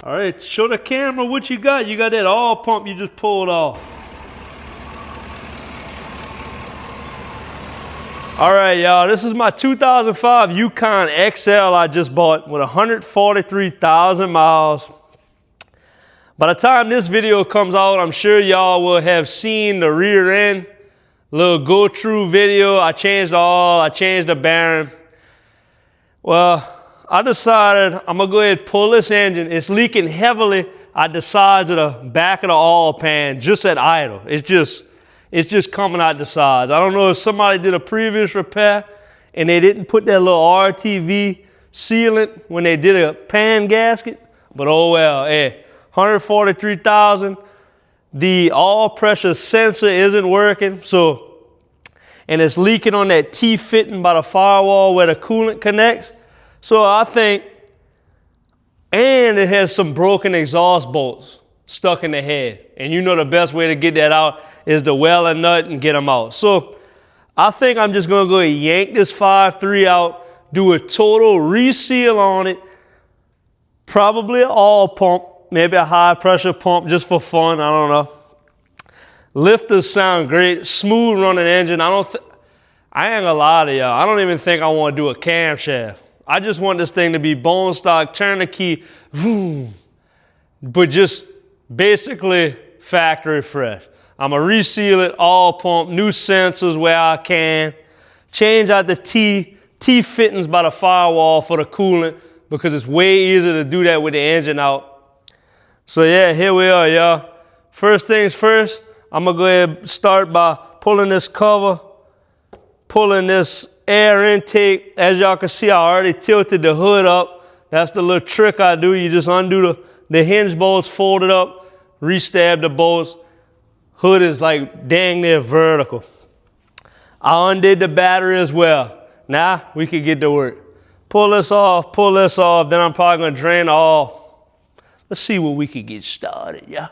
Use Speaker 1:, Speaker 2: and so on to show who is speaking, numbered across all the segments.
Speaker 1: All right, show the camera what you got. You got that oil pump you just pulled off. All right, y'all, this is my 2005 Yukon XL I just bought with 143,000 miles. By the time this video comes out, I'm sure y'all will have seen the rear end. Little go-through video. I changed the oil, I changed the bearing. Well, I decided I'm gonna go ahead and pull this engine. It's leaking heavily at the sides of the back of the oil pan, just at idle. It's just coming out the sides. I don't know if somebody did a previous repair and they didn't put that little RTV sealant when they did a pan gasket, but oh well. Hey, 143,000. The oil pressure sensor isn't working, and it's leaking on that T-fitting by the firewall where the coolant connects. So I think, and it has some broken exhaust bolts stuck in the head. And you know the best way to get that out is to weld a nut and get them out. So I think I'm just gonna go and yank this 5.3 out, do a total reseal on it, probably an oil pump, maybe a high pressure pump just for fun, I don't know. Lifters sound great, smooth running engine. I ain't gonna lie to y'all, I don't even think I wanna do a camshaft. I just want this thing to be bone stock, turn the key, boom, but just basically factory fresh. I'm gonna reseal it, oil pump, new sensors where I can, change out the T-fittings by the firewall for the coolant because it's way easier to do that with the engine out. So yeah, here we are, y'all. First things first, I'm gonna go ahead and start by pulling this cover, pulling this air intake. As y'all can see, I already tilted the hood up. That's the little trick I do. You just undo the hinge bolts, fold it up, re-stab the bolts. Hood is like dang near vertical. I undid the battery as well. Now we can get to work. Pull this off, then I'm probably gonna drain the oil. Let's see what we can get started, yeah?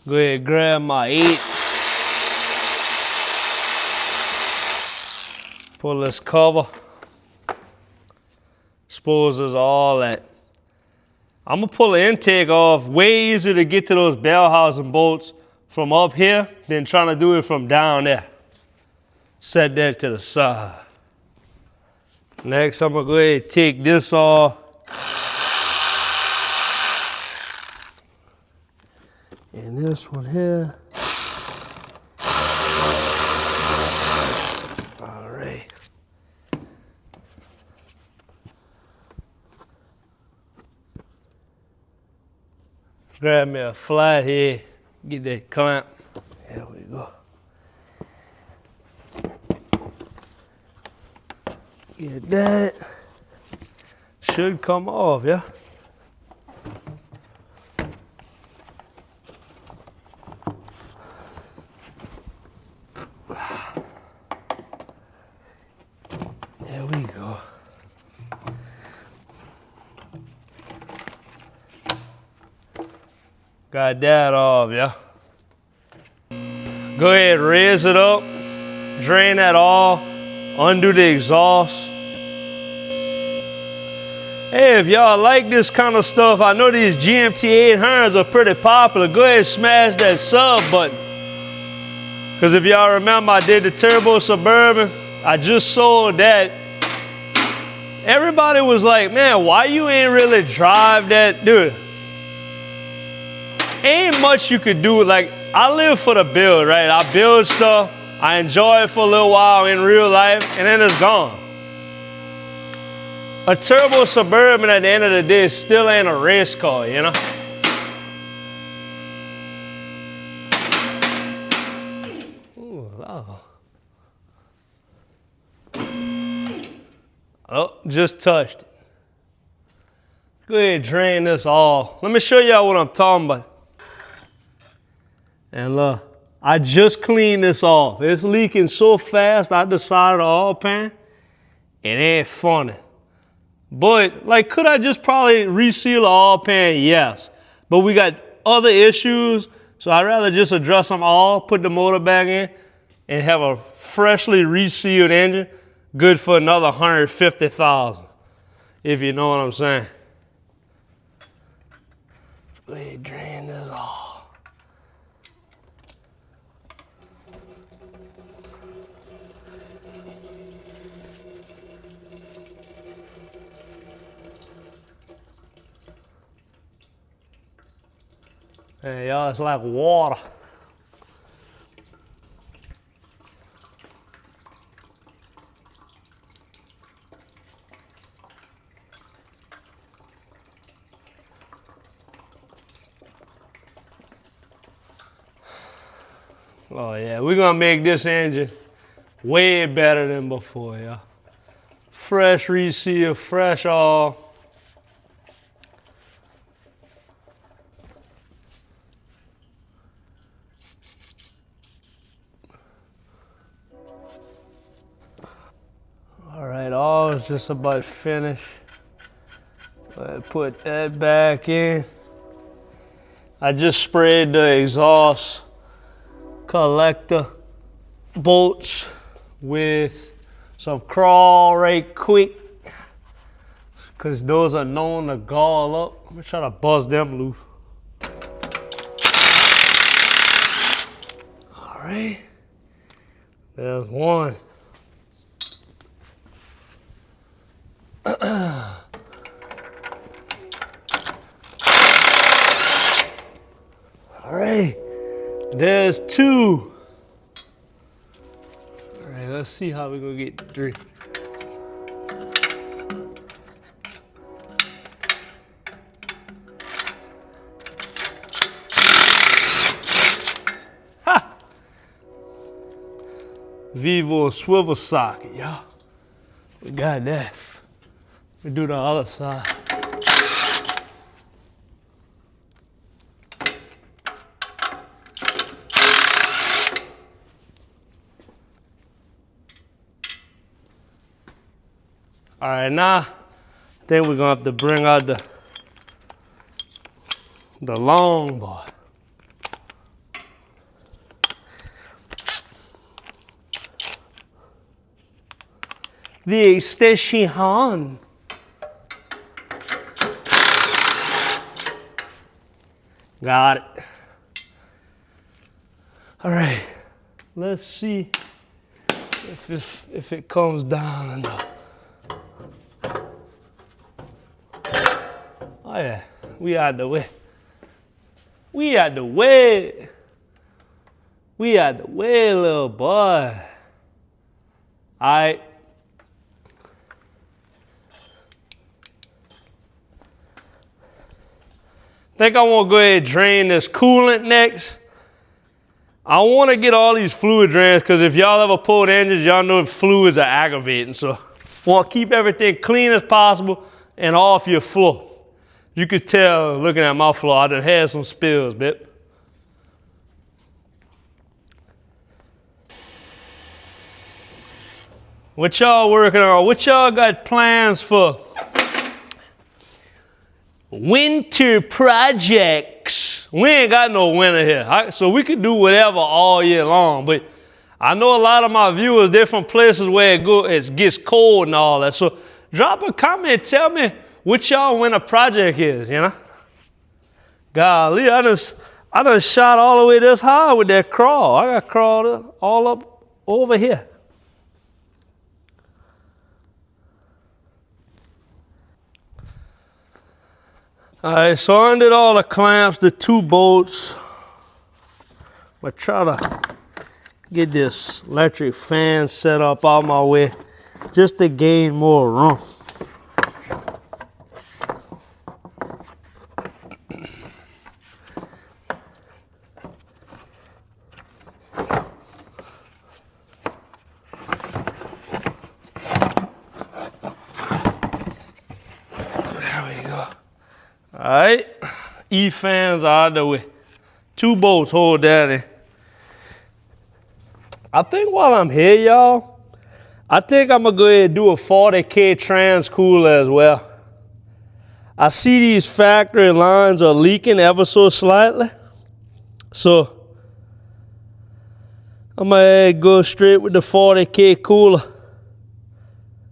Speaker 1: Go ahead and grab my 8. Pull this cover. Exposes all that. I'm gonna pull the intake off. Way easier to get to those bell housing bolts from up here than trying to do it from down there. Set that to the side. Next, I'm gonna go ahead and take this off. And this one here. All right. Grab me a flat here, get that clamp. There we go. Get that. Should come off, yeah? There we go. Got that off, yeah? Go ahead, raise it up, drain that off, undo the exhaust. Hey, if y'all like this kind of stuff, I know these GMT 800s are pretty popular. Go ahead and smash that sub button. Because if y'all remember, I did the Turbo Suburban. I just sold that. Everybody was like, man, why you ain't really drive that? Dude, ain't much you could do. Like, I live for the build, right? I build stuff, I enjoy it for a little while in real life, and then it's gone. A Turbo Suburban at the end of the day still ain't a race car, you know? Ooh, oh. Oh, just touched it. Go ahead and drain this off. Let me show y'all what I'm talking about. And look, I just cleaned this off. It's leaking so fast, I decided the oil pan, it ain't funny. But, like, could I just probably reseal the oil pan? Yes. But we got other issues, so I'd rather just address them all, put the motor back in, and have a freshly resealed engine, good for another 150,000, if you know what I'm saying. Go ahead, drain this off. Hey, y'all, it's like water. Oh yeah, we're gonna make this engine way better than before, y'all. Fresh reseal, fresh oil. All right, all is just about finished. Put that back in. I just sprayed the exhaust collector bolts with some crawl right quick, because those are known to gall up. I'm gonna try to buzz them loose. All right, there's one. All right, there's two. All right, let's see how we're gonna get three. Ha! Vivo swivel socket, y'all. We got that. We do the other side. All right, now I think we're gonna have to bring out the long bar. The extension. Got it. All right, let's see if it comes down enough. Oh yeah, we out the way. We out the way. We out the way, little boy. All right. Think I want to go ahead and drain this coolant next. I want to get all these fluid drains, because if y'all ever pulled engines, y'all know fluids are aggravating. So want to keep everything clean as possible and off your floor. You could tell looking at my floor, I done had some spills, babe. What y'all working on? What y'all got plans for winter projects? We ain't got no winter here, so we can do whatever all year long. But I know a lot of my viewers, they're from places where it gets cold and all that. So drop a comment, tell me what y'all winter project is, you know? Golly, I done shot all the way this high with that crawl. I got crawled all up over here. All right, so I undid all the clamps, the two bolts. But try to get this electric fan set up out my way just to gain more room. All right, E-fans out of the way. Two bolts hold that in. I think while I'm here, y'all, I think I'm gonna go ahead and do a 40K trans cooler as well. I see these factory lines are leaking ever so slightly. So I'm gonna go straight with the 40K cooler.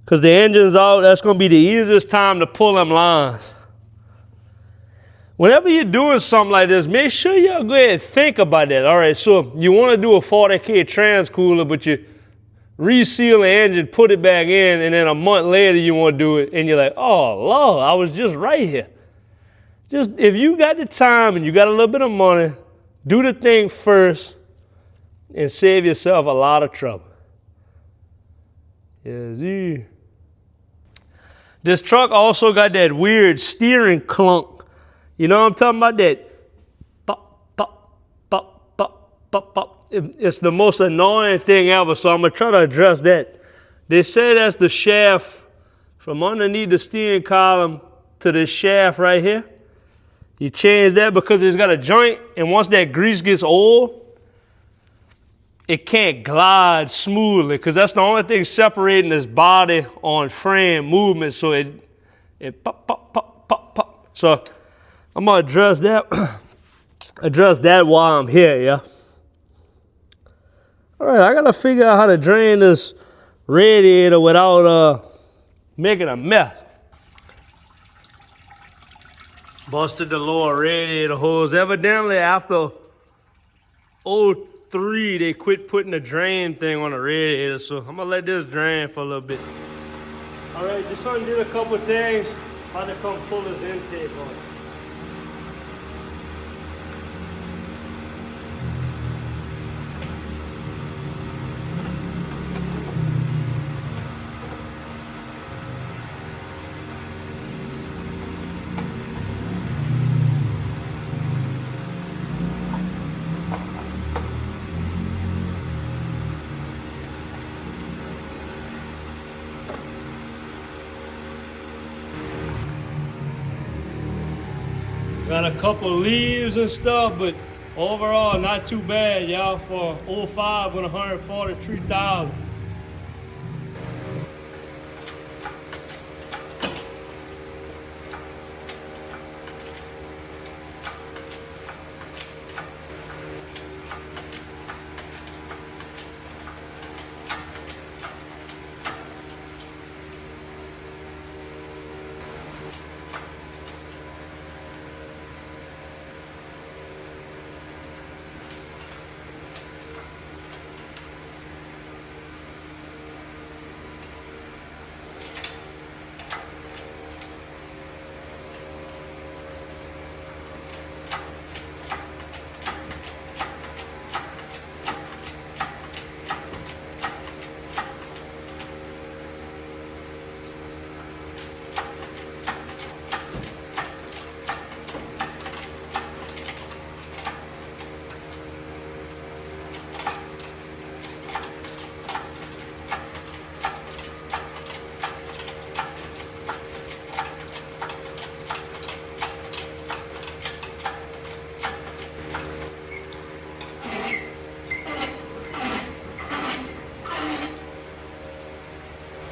Speaker 1: Cause the engine's out, that's gonna be the easiest time to pull them lines. Whenever you're doing something like this, make sure y'all go ahead and think about that. All right, so you want to do a 40K transcooler, but you reseal the engine, put it back in, and then a month later you want to do it, and you're like, oh, Lord, I was just right here. Just, if you got the time and you got a little bit of money, do the thing first and save yourself a lot of trouble. Yes, this truck also got that weird steering clunk. You know what I'm talking about? That pop, pop, pop, pop, pop, pop. It's the most annoying thing ever, so I'm going to try to address that. They say that's the shaft from underneath the steering column to this shaft right here. You change that because it's got a joint, and once that grease gets old, it can't glide smoothly because that's the only thing separating this body on frame movement. So it pop, pop, pop, pop, pop. So I'm gonna address that while I'm here, yeah. All right, I gotta figure out how to drain this radiator without making a mess. Busted the lower radiator hose. Evidently, after 03, they quit putting the drain thing on the radiator, so I'm gonna let this drain for a little bit. All right, just undid a couple things. About to come pull this intake on. Got a couple leaves and stuff, but overall not too bad, y'all, for 05 with 143,000.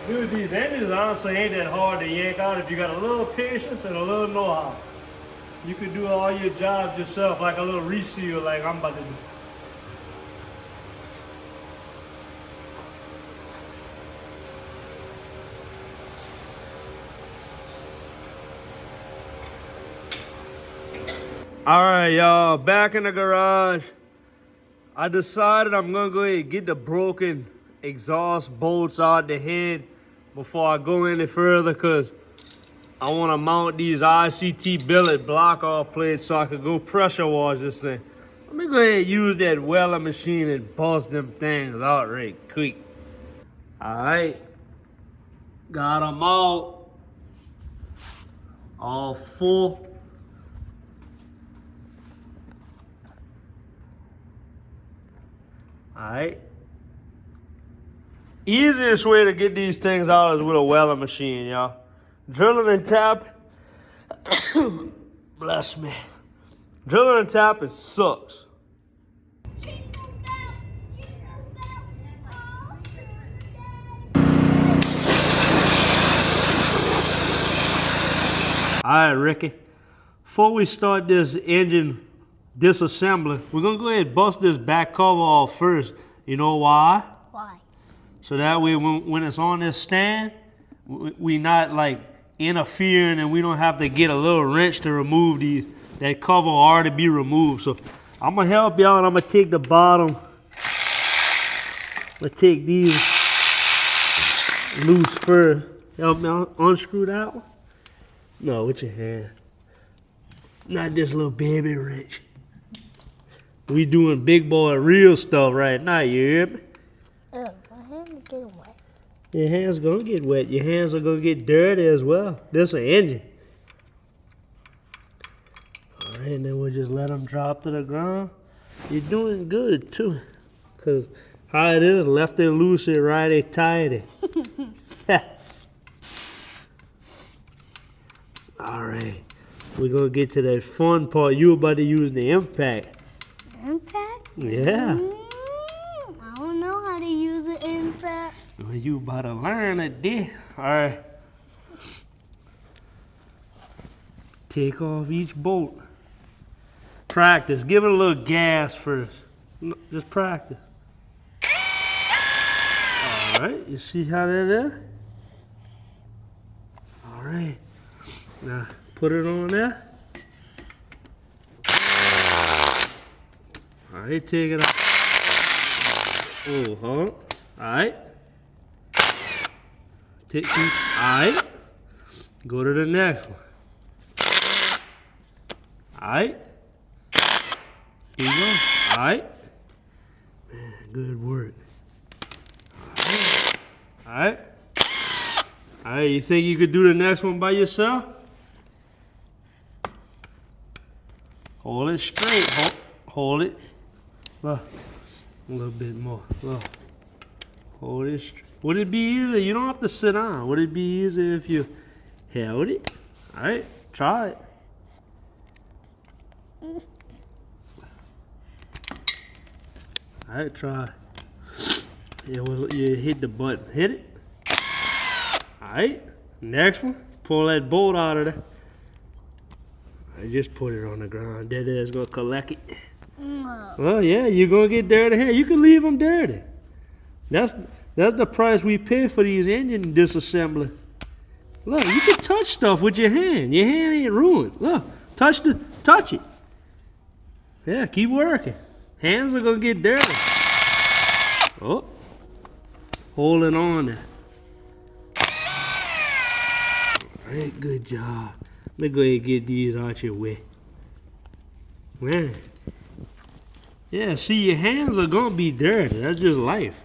Speaker 1: Dude, these engines honestly ain't that hard to yank out if you got a little patience and a little know-how. You could do all your jobs yourself, like a little reseal like I'm about to do. All right, y'all, back in the garage. I decided I'm gonna go ahead and get the broken exhaust bolts out the head before I go any further, because I want to mount these ICT billet block off plates so I could go pressure wash this thing. Let me go ahead and use that welder machine and bust them things out right quick. All right, got them out, all full. All right. Easiest way to get these things out is with a welder machine, y'all. Drilling and tapping. Bless me. Drilling and tapping sucks. All right, Ricky. Before we start this engine disassembly, we're gonna go ahead and bust this back cover off first. You know why?
Speaker 2: Why?
Speaker 1: So that way when it's on this stand, we not like interfering and we don't have to get a little wrench to remove that cover will already be removed. So I'm gonna help y'all, and I'm gonna take the bottom. I'm gonna take these loose first. Help me unscrew that one. No, with your hand. Not this little baby wrench. We doing big boy real stuff right now, you hear me?
Speaker 2: Oh, my hands are getting wet.
Speaker 1: Your hands gonna get wet. Your hands are gonna get dirty as well. This an engine. All right, and then we'll just let them drop to the ground. You're doing good too. Cause how it is, left it loose, it righty tighty. All right, we're gonna get to that fun part. You about to use the impact.
Speaker 2: Impact?
Speaker 1: Yeah.
Speaker 2: I don't know how to use an impact.
Speaker 1: Well, you about to learn it, dear. All right. Take off each bolt. Practice. Give it a little gas first. Just practice. All right. You see how that is? All right. Now, put it on there. All right, take it out. Oh, hold on. All right. Take these. All right. Go to the next one. All right. Here you go. All right. Man, good work. All right. All right. You think you could do the next one by yourself? Hold it straight. Hold it. Look. A little bit more. Look. Hold it straight. Would it be easier? You don't have to sit down. Would it be easier if you held it? All right. Try it. All right, try. Yeah, well, you hit the button. Hit it. All right. Next one. Pull that bolt out of there. I just put it on the ground. That is gonna collect it.
Speaker 2: No.
Speaker 1: Well, yeah, you're gonna get dirty here. You can leave them dirty. That's the price we pay for these engine disassembly. Look, you can touch stuff with your hand. Your hand ain't ruined. Look, touch it. Yeah, keep working. Hands are gonna get dirty. Oh, holding on there. All right, good job. Let me go ahead and get these out your way. Man. Yeah, see, your hands are gonna be dirty. That's just life.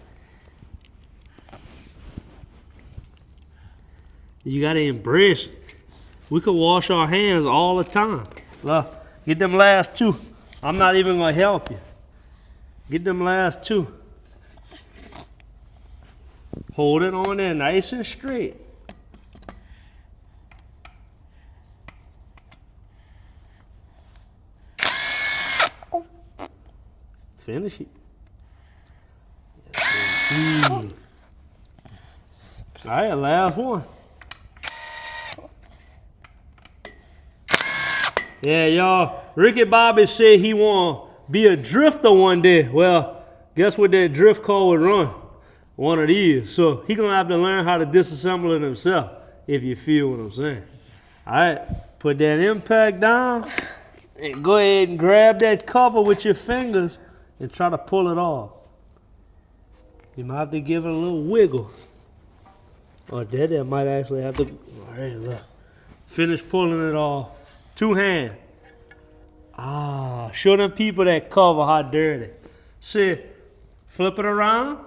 Speaker 1: You gotta embrace it. We could wash our hands all the time. Look, get them last two. I'm not even gonna help you. Get them last two. Hold it on there nice and straight. Finish it. All right, last one. Yeah, y'all. Ricky Bobby said he want to be a drifter one day. Well, guess what that drift car would run? One of these. So he gonna have to learn how to disassemble it himself, if you feel what I'm saying. All right, put that impact down and go ahead and grab that cover with your fingers and try to pull it off. You might have to give it a little wiggle. Or that might actually have to, all right, look. Finish pulling it off. Two hands. Ah, show them people that cover how dirty. See, flip it around.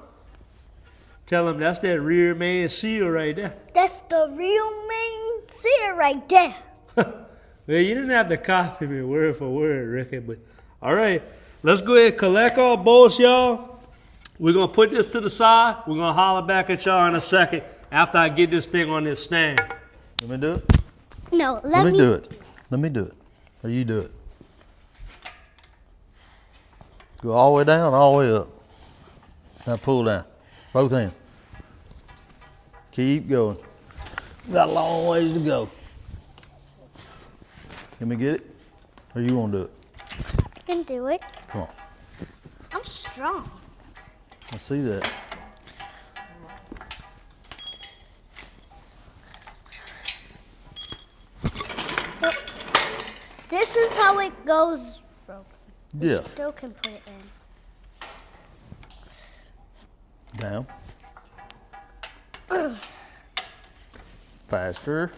Speaker 1: Tell them that's that rear main seal right there.
Speaker 2: That's the real main seal right there.
Speaker 1: Well, you didn't have to copy me word for word, Ricky, but all right. Let's go ahead and collect our bolts, y'all. We're going to put this to the side. We're going to holler back at y'all in a second after I get this thing on this stand.
Speaker 3: Let me do it?
Speaker 2: No,
Speaker 3: Let me do it. Let me do it. Or you do it. Go all the way down, all the way up. Now pull down. Both hands. Keep going. Got a long ways to go. Let me get it? Or you want to do it?
Speaker 2: I can do it.
Speaker 3: Come on.
Speaker 2: I'm strong.
Speaker 3: I see that.
Speaker 2: This is how how it goes broken. You
Speaker 3: Yeah.
Speaker 2: still can put it in.
Speaker 3: Down. Faster.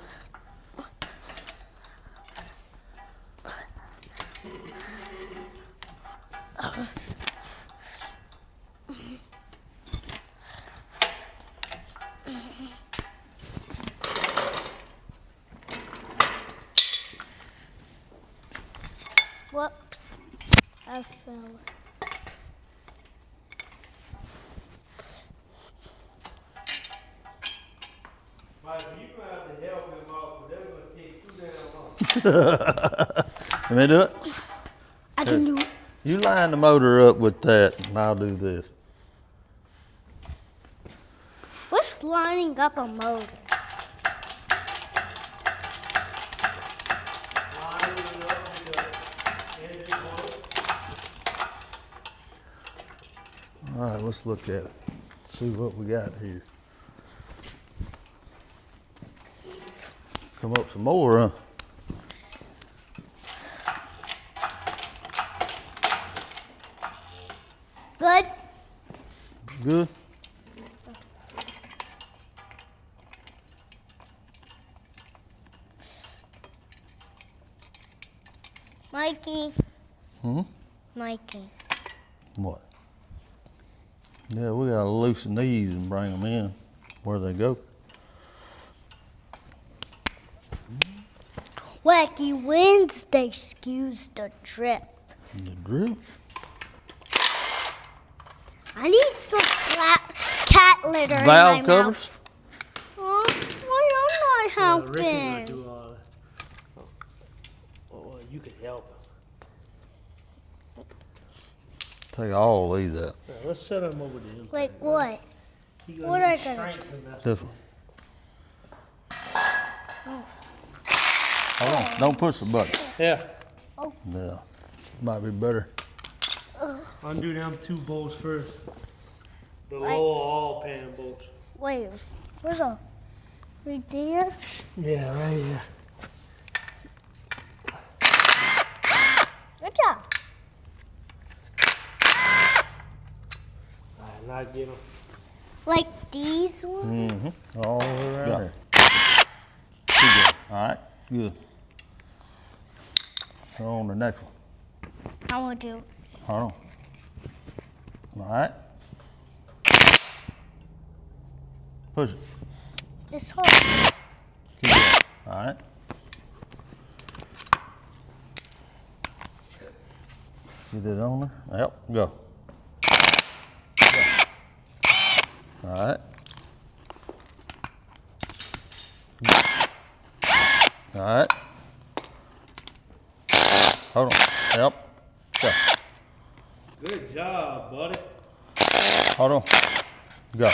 Speaker 2: Whoops. I fell.
Speaker 1: Mike, you gonna have to help him out, but they're gonna take too damn long.
Speaker 3: Let me do it.
Speaker 2: I can do it.
Speaker 3: You line the motor up with that, and I'll do this.
Speaker 2: What's lining up a motor?
Speaker 3: All right, let's look at it. See what we got here. Come up some more, huh?
Speaker 2: Good.
Speaker 3: Good.
Speaker 2: Mikey.
Speaker 3: Hmm?
Speaker 2: Mikey.
Speaker 3: What? Yeah, we gotta loosen these and bring them in where they go.
Speaker 2: Wacky Wednesday skews the drip.
Speaker 3: The drip.
Speaker 2: I need some cat litter
Speaker 3: Valve
Speaker 2: in my
Speaker 3: covers.
Speaker 2: mouth. Why am I
Speaker 1: Ricky's gonna
Speaker 2: helping?
Speaker 1: do all that. Well, you could help.
Speaker 3: Take all these out.
Speaker 1: Yeah, let's set him over there.
Speaker 2: Like what?
Speaker 1: He gonna
Speaker 2: What
Speaker 1: need
Speaker 2: I gotta
Speaker 1: strength, and that's
Speaker 3: This one. Hold on. Don't push the button.
Speaker 1: Yeah.
Speaker 3: Yeah. Might be better.
Speaker 1: Undo them two bolts first. The
Speaker 2: Right.
Speaker 1: lower all pan bolts.
Speaker 2: Wait, where's a right there?
Speaker 1: Yeah, right here.
Speaker 2: Good job.
Speaker 1: Alright, now get them.
Speaker 2: Like these ones?
Speaker 3: Mm-hmm. All the way around here. Good. All right. Good. Go on the next one.
Speaker 2: I want to.
Speaker 3: Hold on. All right. Push it.
Speaker 2: It's hard.
Speaker 3: Keep going. All right. Get it on there. Yep. Go. All right. All right. Hold on. Yep. Go.
Speaker 1: Good job, buddy.
Speaker 3: Hold on. Go.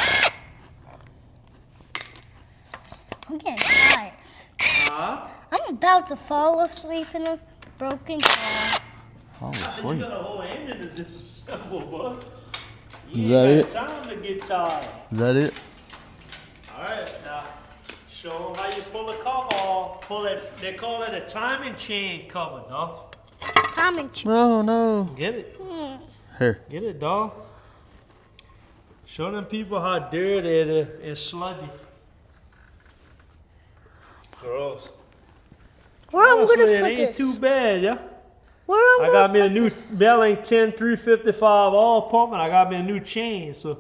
Speaker 2: I'm getting tired.
Speaker 1: Huh?
Speaker 2: I'm about to fall asleep in a broken car.
Speaker 3: Fall
Speaker 1: You
Speaker 3: asleep.
Speaker 1: got a whole engine to disassemble, bud.
Speaker 3: Is
Speaker 1: You
Speaker 3: that
Speaker 1: ain't
Speaker 3: it?
Speaker 1: got time to get tired.
Speaker 3: Is that it?
Speaker 1: Alright, now show them how you pull the cover off. Pull it, they call it a timing chain cover, dog.
Speaker 2: Tom and Ch-
Speaker 3: No, no.
Speaker 1: Get it?
Speaker 3: Here.
Speaker 1: Get it, dog. Show them people how dirty it is and sludgy. Gross.
Speaker 2: Where I'm
Speaker 1: Honestly,
Speaker 2: gonna
Speaker 1: it
Speaker 2: put
Speaker 1: ain't
Speaker 2: this?
Speaker 1: too bad, yeah?
Speaker 2: Where I'm
Speaker 1: I
Speaker 2: gonna
Speaker 1: got me a
Speaker 2: put
Speaker 1: new
Speaker 2: this?
Speaker 1: Belling 10 355 all pump and I got me a new chain, so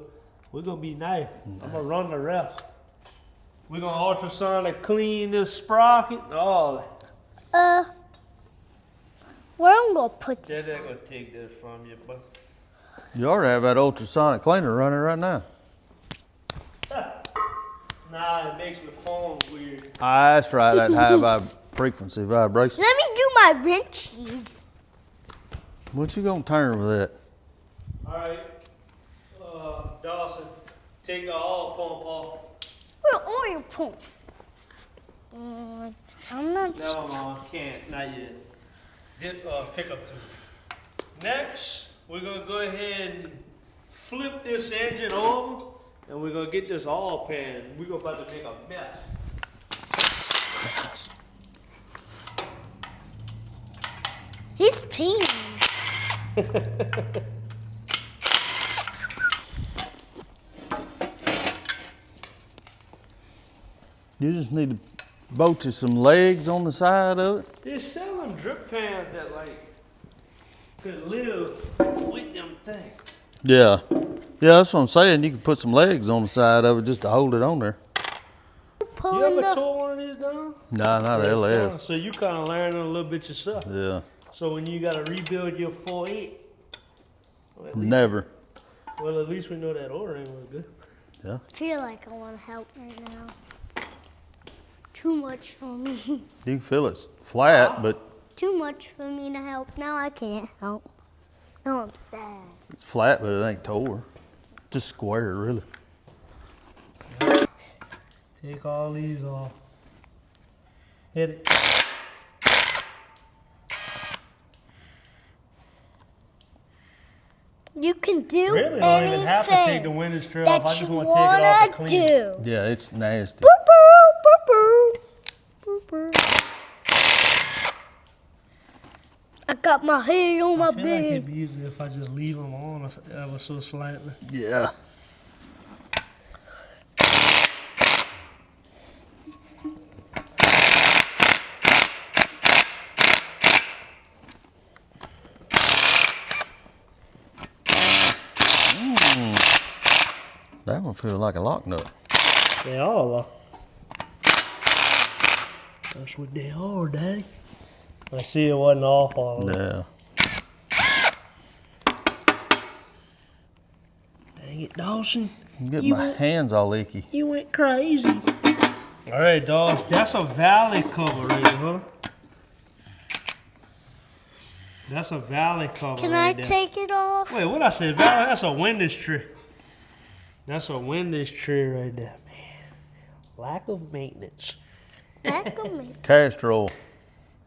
Speaker 1: we're gonna be nice. I'm gonna run the rest. We're gonna ultrasonic clean this sprocket. Oh,
Speaker 2: Where I'm gonna put
Speaker 1: they're
Speaker 2: this?
Speaker 1: not gonna take this from you, but
Speaker 3: You already have that ultrasonic cleaner running right now.
Speaker 1: nah, it makes my phone weird.
Speaker 3: Ah, that's right. That high frequency vibration.
Speaker 2: Let me do my wrenchies.
Speaker 3: What you gonna turn with that?
Speaker 1: All right, Dawson, take the oil pump off.
Speaker 2: What oil pump? I'm not.
Speaker 1: No, Mom, can't, not yet. Pick up two. Next, we're gonna go ahead and flip this engine over, and we're gonna get this oil pan. We're about to make a mess.
Speaker 2: peeing.
Speaker 3: You just need to bolt you some legs on the side of it.
Speaker 1: They're selling drip pans that like could live with them things.
Speaker 3: Yeah. Yeah, that's what I'm saying. You can put some legs on the side of it just to hold it on there.
Speaker 1: You
Speaker 2: Pulling
Speaker 1: ever
Speaker 2: the
Speaker 1: tore one of these down?
Speaker 3: Nah, not LF.
Speaker 1: So you kind of learning a little bit yourself.
Speaker 3: Yeah.
Speaker 1: So when you got to rebuild your 4.8, well,
Speaker 3: Never.
Speaker 1: Well, at least we know that O-ring was good.
Speaker 3: Yeah.
Speaker 2: I feel like I want to help right now. Too much for me.
Speaker 3: You can feel it's flat, but
Speaker 2: Too much for me to help. Now I can't help. No, I'm sad.
Speaker 3: it's flat, but it ain't tore. Just square, really.
Speaker 1: Take all these off. Hit it.
Speaker 2: You can do
Speaker 1: Really don't even have to take the
Speaker 2: anything
Speaker 1: window strip
Speaker 2: that
Speaker 1: off. I just
Speaker 2: you
Speaker 1: want to take it off to
Speaker 2: wanna
Speaker 1: clean it.
Speaker 2: do.
Speaker 3: Yeah, it's nasty.
Speaker 2: Boop, boop, boop, boop. Boop, boop. I got my head on my
Speaker 1: I feel like
Speaker 2: bed.
Speaker 1: it'd be easier if I just leave them on ever so slightly.
Speaker 3: Yeah. That one feels like a lock nut.
Speaker 1: They all are. That's what they are, Daddy. I see it wasn't off all of it.
Speaker 3: Yeah.
Speaker 1: Dang it, Dawson.
Speaker 3: I'm getting my hands all icky.
Speaker 1: You went crazy. All right, dogs. That's a valley cover right there, huh? That's a valley cover
Speaker 2: Can
Speaker 1: right
Speaker 2: I
Speaker 1: there.
Speaker 2: take it off?
Speaker 1: Wait, what I said? Valley? That's a windage tree. That's a windage tree right there, man. Lack of maintenance.
Speaker 2: Back of me.
Speaker 3: Castor oil.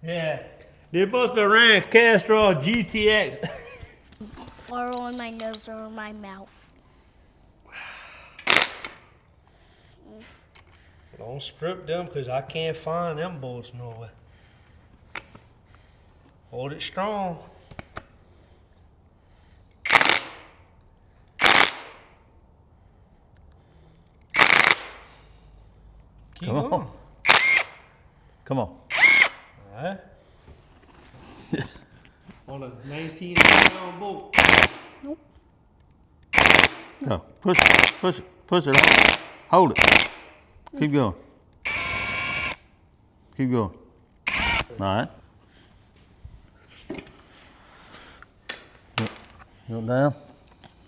Speaker 1: Yeah. They must be ran Castrol GTX.
Speaker 2: Or on my nose or on my mouth.
Speaker 1: Don't strip them because I can't find them bolts nowhere. Hold it strong. Keep
Speaker 3: Come on.
Speaker 1: going.
Speaker 3: Come on.
Speaker 1: All right. On a 19-pound bolt.
Speaker 3: Go. Push it. Push it. Push it. Hold it. Keep going. Keep going. All right. Go down.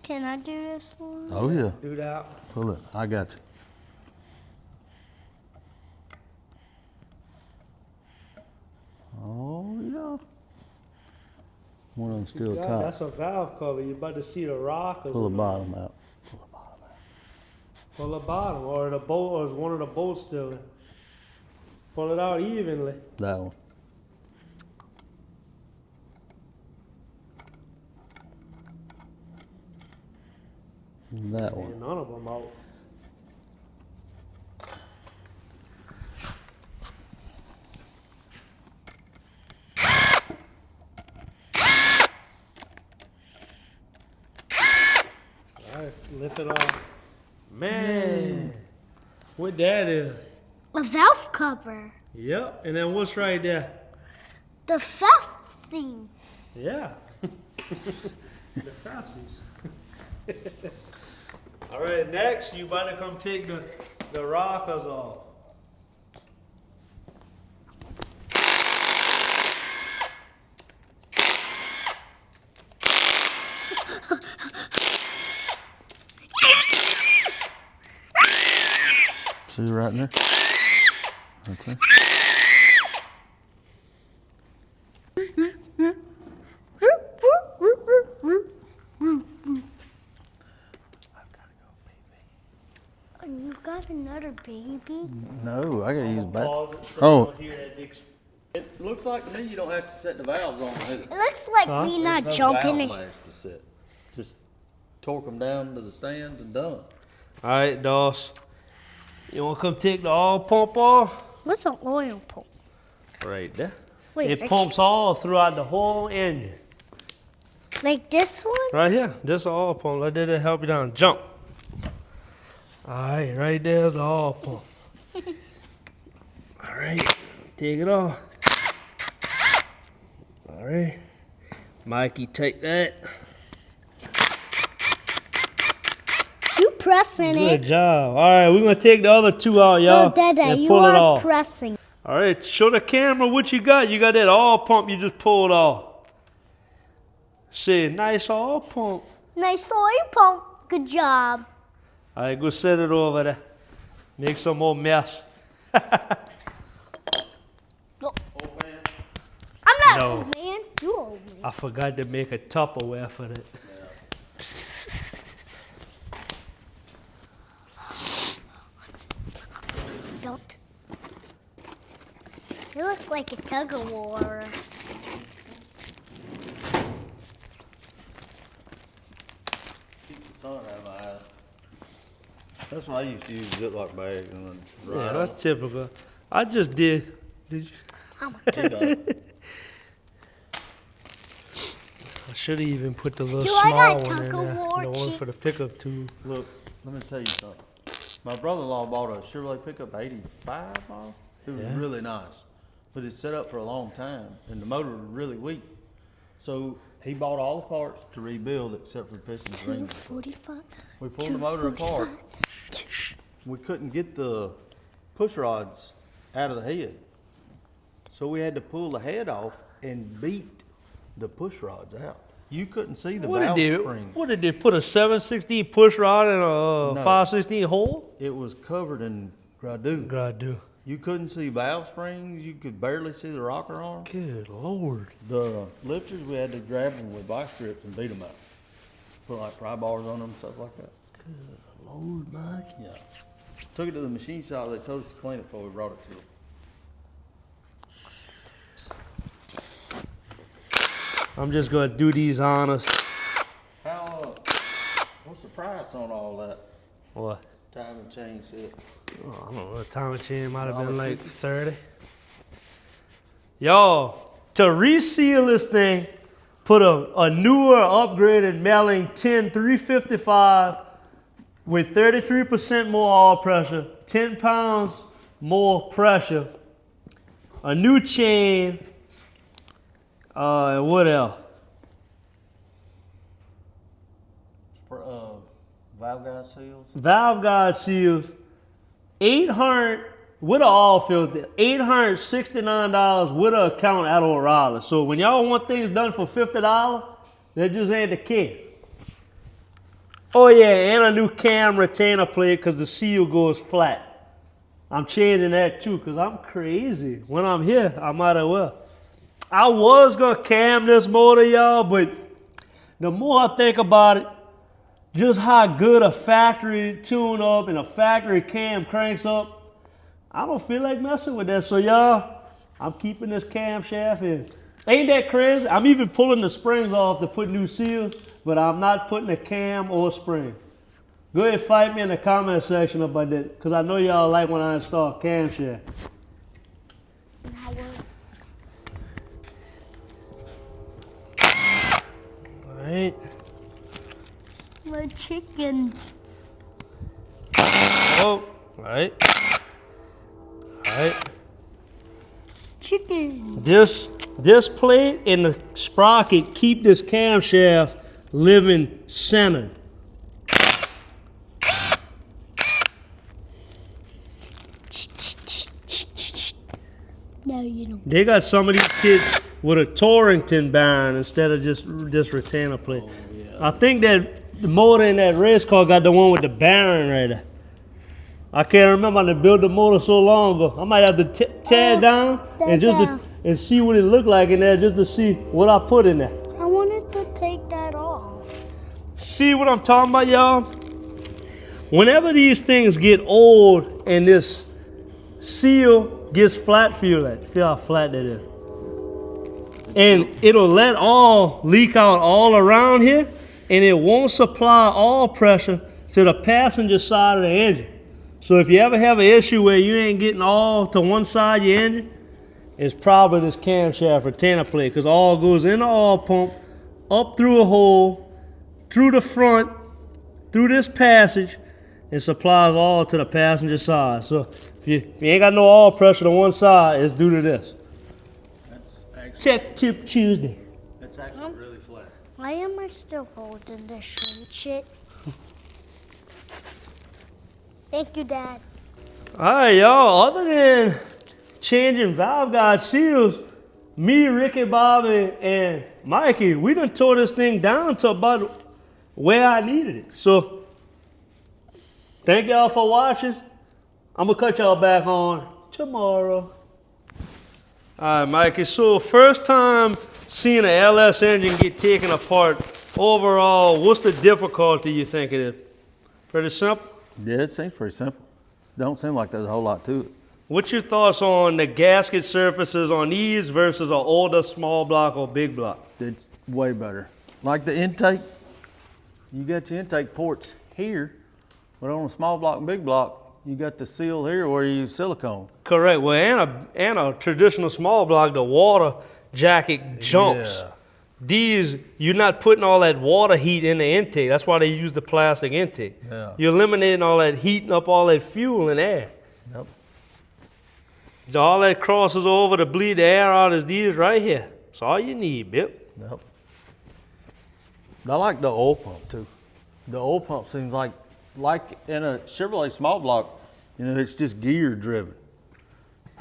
Speaker 2: Can I do this one?
Speaker 3: Oh, yeah.
Speaker 1: Do that.
Speaker 3: Pull it. I got you. Oh, yeah. One of them still
Speaker 1: God,
Speaker 3: tight.
Speaker 1: that's a valve cover. You're about to see the rockers.
Speaker 3: Pull the bottom out. Pull the bottom out.
Speaker 1: Pull the bottom, or the bolt, or is one of the bolts still in? Pull it out evenly.
Speaker 3: That one. That one.
Speaker 1: And none of them out. All right, lift it off. Man, what that is?
Speaker 2: A valve cover.
Speaker 1: Yep, and then what's right there?
Speaker 2: The fifth thing.
Speaker 1: Yeah. The Faucis. All right, next you about to come take the rockers off.
Speaker 3: See right in there? Right there.
Speaker 2: You got another baby?
Speaker 3: No, I gotta use back.
Speaker 1: Pause it so
Speaker 3: Oh.
Speaker 1: you don't hear that big
Speaker 3: It looks like to me you don't have to set the valves on either.
Speaker 2: It looks like me not jumping in.
Speaker 3: to set. Just torque them down to the stands and done.
Speaker 1: All right, Doss. You want to come take the oil pump off?
Speaker 2: What's an oil pump?
Speaker 1: Right there.
Speaker 2: Wait,
Speaker 1: It pumps all throughout the whole engine.
Speaker 2: like this one?
Speaker 1: Right here, this oil pump. Right there to help you down. Jump. All right, right there's the oil pump. All right, take it off. All right, Mikey, take that.
Speaker 2: You pressing
Speaker 1: Good
Speaker 2: it.
Speaker 1: job. All right, we're gonna take the other two out, y'all,
Speaker 2: No, Dada,
Speaker 1: and
Speaker 2: you
Speaker 1: pull it
Speaker 2: are
Speaker 1: off.
Speaker 2: pressing.
Speaker 1: All right, show the camera what you got. You got that oil pump you just pulled off. See, nice oil pump.
Speaker 2: Nice oil pump. Good job.
Speaker 1: All right, go set it over there. Make some more mess.
Speaker 2: I'm not
Speaker 1: No.
Speaker 2: old man. You old man.
Speaker 1: I forgot to make a Tupperware for that.
Speaker 2: Don't. You look like a tug of war.
Speaker 3: Keep the sun out of my eyes. That's what I used to use, Ziploc bag and then
Speaker 1: Yeah, that's typical. I just did. Did you?
Speaker 2: I'm a tug.
Speaker 1: I should have even put the little
Speaker 2: Do I
Speaker 1: small
Speaker 2: got
Speaker 1: one in there.
Speaker 2: Tug-of-War
Speaker 1: The one for the
Speaker 2: chips?
Speaker 1: pickup tube.
Speaker 3: Look, let me tell you something. My brother-in-law bought a Chevrolet pickup 85 model. It was
Speaker 1: Yeah.
Speaker 3: really nice, but it's set up for a long time, and the motor was really weak. So he bought all the parts to rebuild except for the pistons and rings.
Speaker 2: 245.
Speaker 3: We pulled the motor apart. We couldn't get the push rods out of the head, so we had to pull the head off and beat the push rods out. You couldn't see the valve spring.
Speaker 1: What did they put a 716 push rod in a
Speaker 3: No.
Speaker 1: 516 hole?
Speaker 3: It was covered in gradu.
Speaker 1: God do.
Speaker 3: You couldn't see valve springs. You could barely see the rocker arm.
Speaker 1: Good Lord.
Speaker 3: The lifters, we had to grab them with vice grips and beat them up. Put like pry bars on them, stuff like that.
Speaker 1: Good Lord, Mike.
Speaker 3: Yeah. Took it to the machine shop. They told us to clean it before we brought it to them.
Speaker 1: I'm just gonna do these honors.
Speaker 3: How? What's the price on all that?
Speaker 1: What?
Speaker 3: Time and chain set.
Speaker 1: Oh, I don't know. The time machine might have been
Speaker 3: $1.50.
Speaker 1: like 30. Y'all, to reseal this thing, put a newer upgraded Melling 10355 with 33% more oil pressure, 10 pounds more pressure, a new chain, and what else?
Speaker 3: Valve guide seals.
Speaker 1: Valve guide seals, 800 with an oil filter, $869 with an account at O'Reilly. So when y'all want things done for $50, that just ain't the case. Oh yeah, and a new cam retainer plate because the seal goes flat. I'm changing that too because I'm crazy. When I'm here, I might as well. I was gonna cam this motor, y'all, but the more I think about it, just how good a factory tune up and a factory cam cranks up, I don't feel like messing with that. So y'all, I'm keeping this camshaft in. Ain't that crazy? I'm even pulling the springs off to put new seals, but I'm not putting a cam or a spring. Go ahead and fight me in the comment section about that, because I know y'all like when I install camshaft. All right.
Speaker 2: My chickens.
Speaker 1: Oh, all right. All right.
Speaker 2: Chicken.
Speaker 1: This plate and the sprocket keep this camshaft living centered.
Speaker 2: No, you don't.
Speaker 1: They got some of these kits with a Torrington bearing instead of just retainer plate.
Speaker 3: Oh, yeah.
Speaker 1: I think that the motor in that race car got the one with the bearing right there. I can't remember. They built the motor so long ago. I might have to tear it down and just
Speaker 2: down.
Speaker 1: and see what it looked like in there, just to see what I put in there.
Speaker 2: I wanted to take that off.
Speaker 1: See what I'm talking about, y'all? Whenever these things get old and this seal gets flat, feel how flat that is. And it'll let all leak out all around here, and it won't supply all pressure to the passenger side of the engine. So if you ever have an issue where you ain't getting all to one side of your engine, is probably this camshaft retainer plate, because all goes in the oil pump, up through a hole, through the front, through this passage, and supplies all to the passenger side. So if you ain't got no oil pressure on one side, it's due to this.
Speaker 3: That's actually,
Speaker 1: Check Tip Tuesday.
Speaker 3: that's actually really flat.
Speaker 2: Why am I still holding this shrink shit? Thank you, Dad.
Speaker 1: All right, y'all. Other than changing valve guide seals, me, Ricky, Bobby, and Mikey, we done tore this thing down to about where I needed it. So thank y'all for watching. I'm gonna cut y'all back on tomorrow. All right, Mikey. So first time seeing an LS engine get taken apart. Overall, what's the difficulty you think it is? Pretty simple.
Speaker 3: Yeah, it seems pretty simple. Don't seem like there's a whole lot to it.
Speaker 1: What's your thoughts on the gasket surfaces on these versus an older small block or big block?
Speaker 3: It's way better. Like the intake, you got your intake ports here, but on a small block and big block, you got the seal here where you use silicone.
Speaker 1: Correct. Well, and a traditional small block, the water jacket jumps.
Speaker 3: Yeah.
Speaker 1: These, you're not putting all that water heat in the intake. That's why they use the plastic intake.
Speaker 3: Yeah.
Speaker 1: You're eliminating all that, heating up all that fuel and air.
Speaker 3: Yep.
Speaker 1: All that crosses over to bleed the air out is these right here. That's all you need, Bip.
Speaker 3: Yep. I like the oil pump too. The oil pump seems like in a Chevrolet small block, it's just gear driven.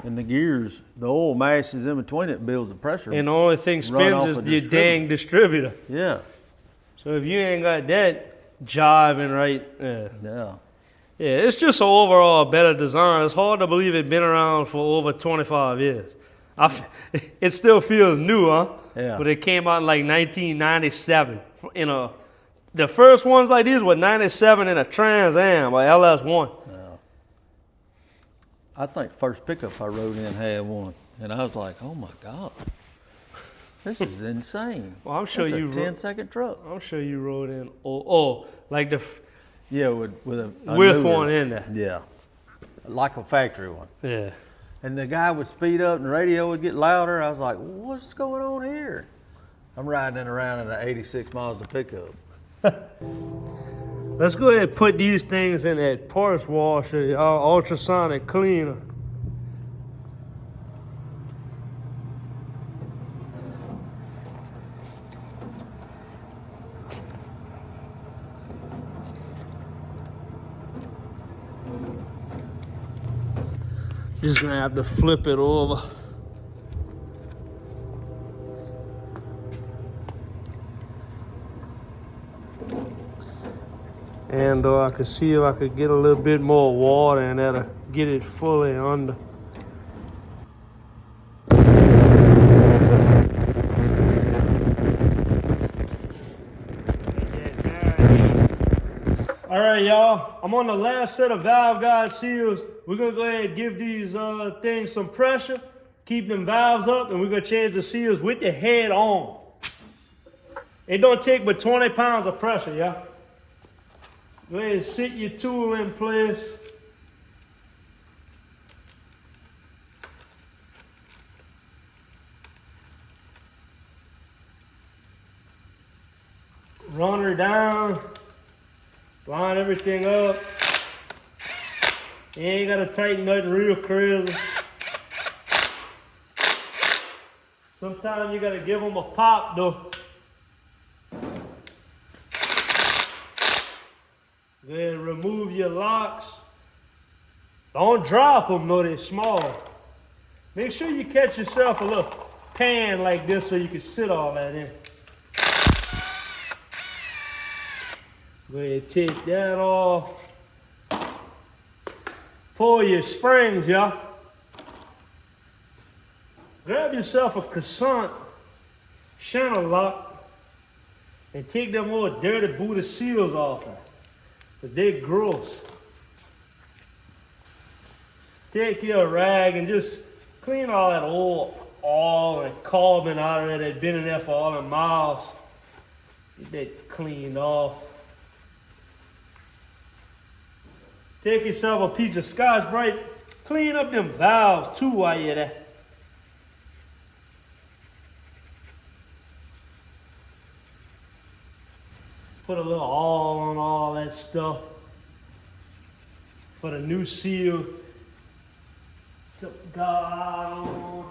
Speaker 3: And the gears, the oil mashes in between it, builds the pressure.
Speaker 1: And the only thing spins is your dang distributor.
Speaker 3: Yeah.
Speaker 1: So if you ain't got that jiving right,
Speaker 3: Yeah.
Speaker 1: yeah, it's just an overall better design. It's hard to believe it's been around for over 25 years. It still feels new, huh?
Speaker 3: Yeah.
Speaker 1: But it came out in like 1997. The first ones like these were 97 in a Trans Am, or LS1.
Speaker 3: I think first pickup I rode in had one, and I was like, "Oh my God, this is insane!"
Speaker 1: Well, I'm sure
Speaker 3: That's
Speaker 1: you
Speaker 3: a 10-second truck.
Speaker 1: I'm sure you rode in. Like
Speaker 3: Yeah, with a
Speaker 1: with
Speaker 3: newer-
Speaker 1: one in there.
Speaker 3: Yeah, like a factory one.
Speaker 1: Yeah.
Speaker 3: And the guy would speed up, and the radio would get louder. I was like, "What's going on here?" I'm riding it around at 86 miles to pickup.
Speaker 1: Let's go ahead and put these things in that parts washer, our ultrasonic cleaner. Just gonna have to flip it over. And I could see if I could get a little bit more water and that'll get it fully under. All right, y'all, I'm on the last set of valve guide seals. We're gonna go ahead and give these things some pressure, keep them valves up, and we're gonna change the seals with the head on. It don't take but 20 pounds of pressure, y'all. Go ahead and sit your tool in place. Run her down. Line everything up. You ain't gotta tighten nothing real crazy. Sometimes you gotta give them a pop though. Go ahead and remove your locks. Don't drop them though, they're small. Make sure you catch yourself a little pan like this so you can sit all that in. Go ahead and take that off. Pull your springs, y'all. Grab yourself a croissant channel lock and take them old dirty Buddha seals off them. But they're gross. Take your rag and just clean all that old oil and carbon out of there that's been in there for all the miles. Get that cleaned off. Take yourself a piece of Scotch-Brite, clean up them valves too while you're there. Put a little all on all that stuff for the new seal to go on.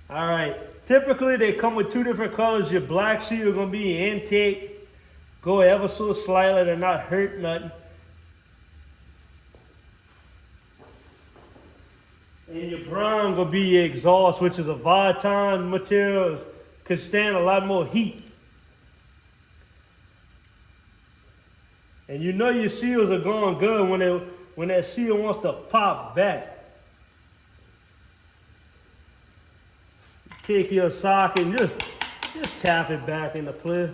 Speaker 1: All right, typically they come with two different colors. Your black seal is gonna be your intake. Go ever so slightly to not hurt nothing. And your brown gonna be your exhaust, which is a Viton material, could stand a lot more heat. And you know your seals are going good when that seal wants to pop back. Take your socket and just tap it back into place.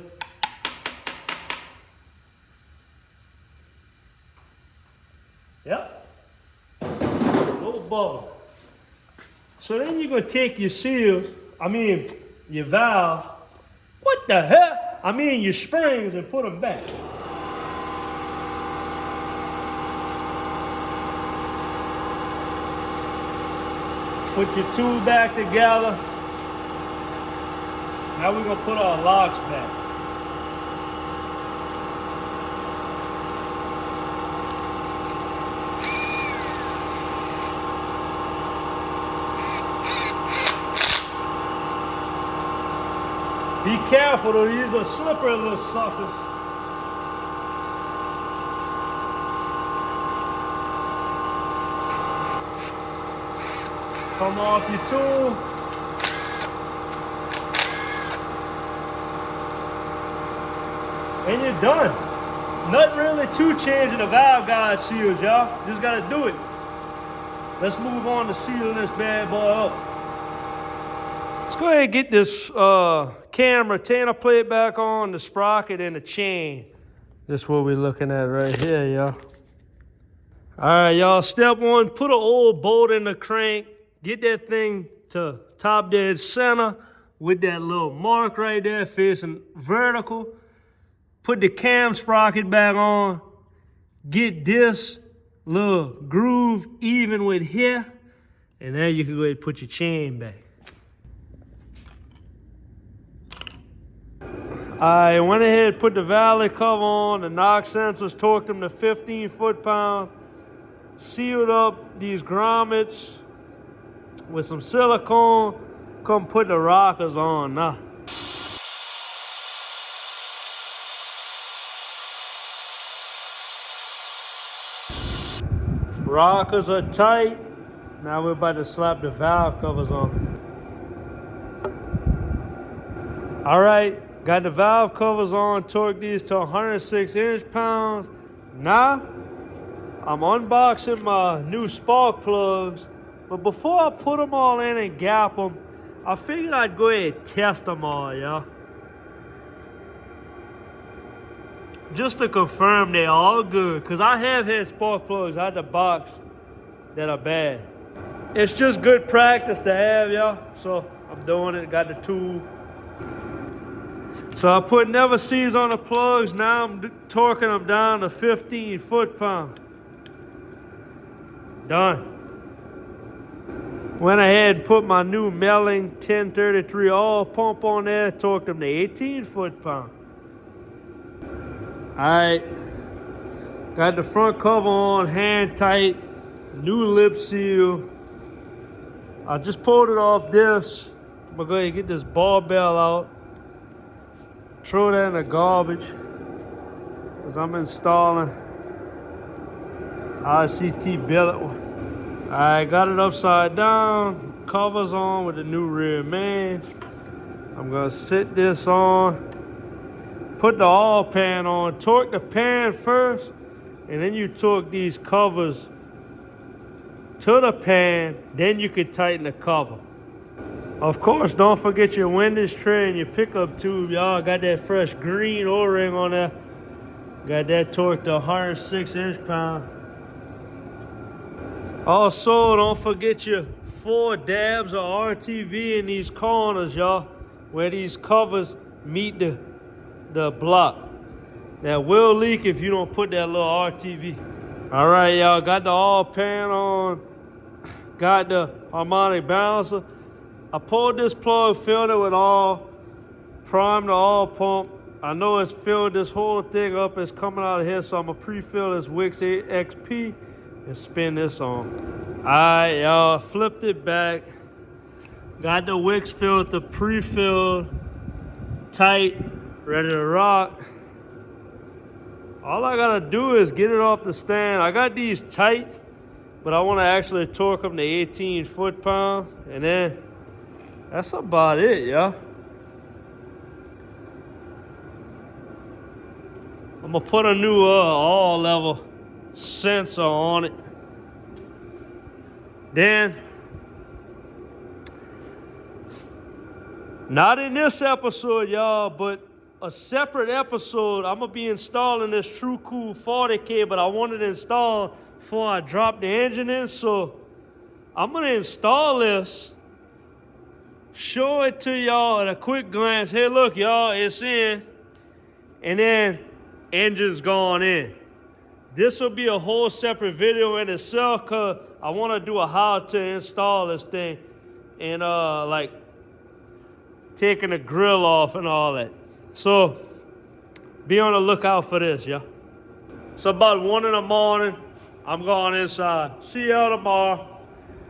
Speaker 1: Yep. No bubble. So then you're gonna take your seals, your valves, what the hell? Your springs, and put them back. Put your two back together. Now we're gonna put our locks back. Be careful though, these are slippery little suckers. Come off your tool. And you're done. Nothing really to changing the valve guide seals, y'all. Just gotta do it. Let's move on to sealing this bad boy up. Let's go ahead and get this camera antenna plate back on, the sprocket and the chain. This is what we're looking at right here, y'all. All right, y'all, step one, put an old bolt in the crank. Get that thing to top dead center with that little mark right there facing vertical. Put the cam sprocket back on. Get this little groove even with here. And now you can go ahead and put your chain back. I went ahead and put the valley cover on, the knock sensors, torqued them to 15 foot-pounds, sealed up these grommets with some silicone. Come put the rockers on now. Rockers are tight. Now we're about to slap the valve covers on. All right, got the valve covers on, torqued these to 106 inch-pounds. Now, I'm unboxing my new spark plugs, but before I put them all in and gap them, I figured I'd go ahead and test them all, y'all. Just to confirm they're all good, because I have had spark plugs out the box that are bad. It's just good practice to have, y'all, so I'm doing it, got the tool. So I put never sees on the plugs. Now I'm torquing them down to 15 foot-pounds. Done. Went ahead and put my new Melling 1033 oil pump on there, torqued them to 18 foot-pounds. All right, got the front cover on, hand tight, new lip seal. I just pulled it off this. I'm gonna go ahead and get this barbell out. Throw that in the garbage as I'm installing RCT billet. I got it upside down, covers on with the new rear main. I'm gonna sit this on, put the oil pan on, torque the pan first, and then you torque these covers to the pan, then you can tighten the cover. Of course, don't forget your windage tray and your pickup tube, y'all. Got that fresh green O-ring on there. Got that torqued to 106 inch-pounds. Also, don't forget your 4 dabs of RTV in these corners, y'all, where these covers meet the block. That will leak if you don't put that little RTV. All right, y'all, got the oil pan on. Got the harmonic balancer. I pulled this plug, filled it with oil, prime the oil pump. I know it's filled this whole thing up. It's coming out of here, so I'm gonna pre-fill this Wix XP and spin this on. All right, y'all, flipped it back. Got the Wix filter pre-filled, tight, ready to rock. All I gotta do is get it off the stand. I got these tight, but I wanna actually torque them to 18 foot-pound, and then that's about it, y'all. I'm gonna put a new oil level sensor on it. Then, not in this episode, y'all, but a separate episode, I'm gonna be installing this True Cool 40K, but I wanted to install before I drop the engine in, so I'm gonna install this, show it to y'all at a quick glance. Hey, look, y'all, it's in, and then engine's gone in. This will be a whole separate video in itself, cause I wanna do a how to install this thing, and like taking the grill off and all that. So be on the lookout for this, yeah. It's about 1 in the morning. I'm going inside. See y'all tomorrow.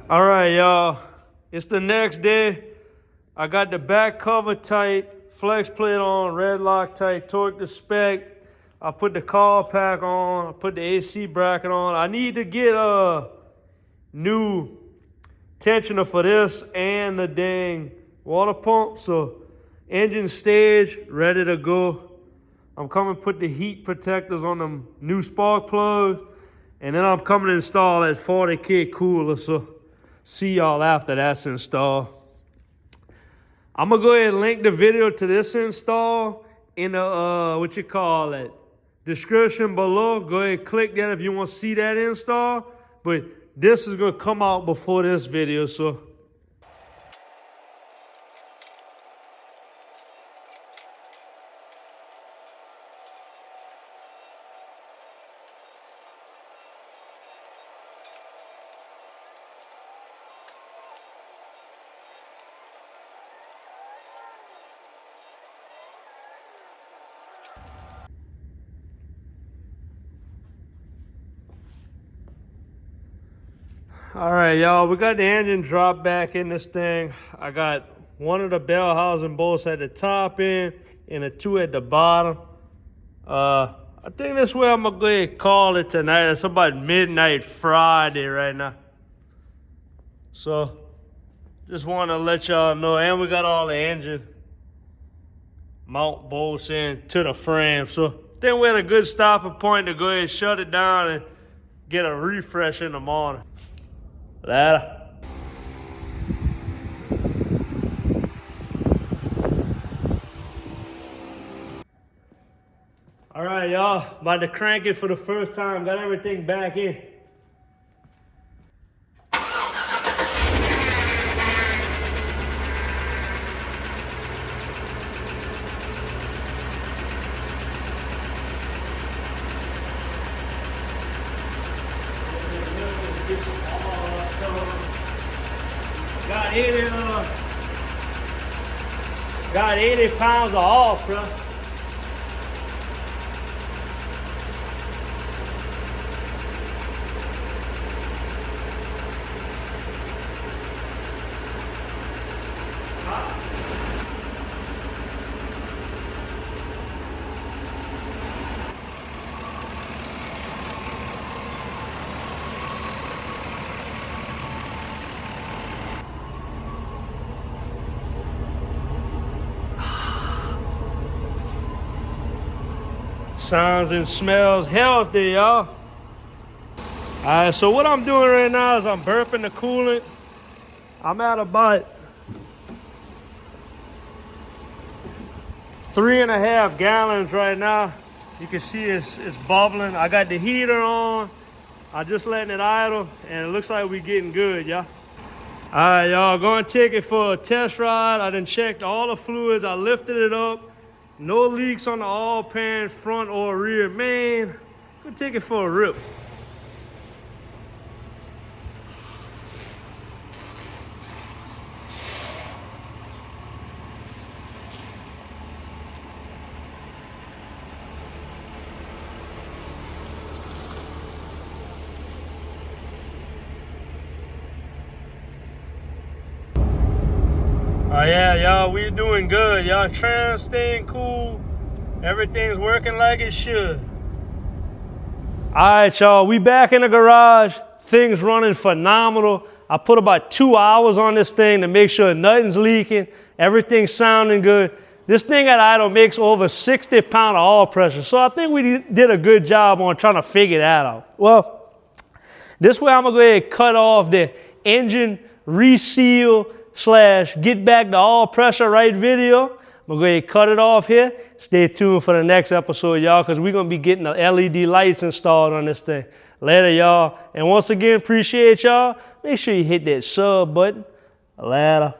Speaker 1: All right, y'all. It's the next day. I got the back cover tight, flex plate on, red Loctite, torque the spec. I put the car pack on. I put the AC bracket on. I need to get a new tensioner for this and the dang water pump. So engine stage, ready to go. I'm coming to put the heat protectors on them new spark plugs. And then I'm coming to install that 40K cooler. So see y'all after that's installed. I'm going to go ahead and link the video to this install in the, description below. Go ahead and click that if you want to see that install. But this is going to come out before this video, so. All right, y'all, we got the engine dropped back in this thing. I got one of the bell housing bolts at the top end and the 2 at the bottom. I think that's where I'm gonna go ahead and call it tonight. It's about midnight Friday right now. So just want to let y'all know, and we got all the engine mount bolts in to the frame. So then we're at a good stopping point to go ahead and shut it down and get a refresh in the morning. Later. All right, y'all, about to crank it for the first time. Got everything back in. Got 80 pounds of oil, bro. Sounds and smells healthy, y'all. All right, so what I'm doing right now is I'm burping the coolant. I'm at about 3.5 gallons right now. You can see it's bubbling. I got the heater on. I just letting it idle, and it looks like we getting good, y'all. All right, y'all, going to take it for a test ride. I done checked all the fluids. I lifted it up. No leaks on the oil pan, front or rear main. Gonna take it for a rip. Oh yeah, y'all, we doing good. Y'all trans staying cool. Everything's working like it should. All right, y'all, we back in the garage. Things running phenomenal. I put about 2 hours on this thing to make sure nothing's leaking. Everything's sounding good. This thing at idle makes over 60 pounds of oil pressure. So I think we did a good job on trying to figure that out. Well, this way I'm gonna go ahead and cut off the engine reseal / get back the oil pressure right video. I'm gonna go ahead and cut it off here. Stay tuned for the next episode, y'all, because we're gonna be getting the LED lights installed on this thing. Later, y'all. And once again, appreciate y'all. Make sure you hit that sub button. Later.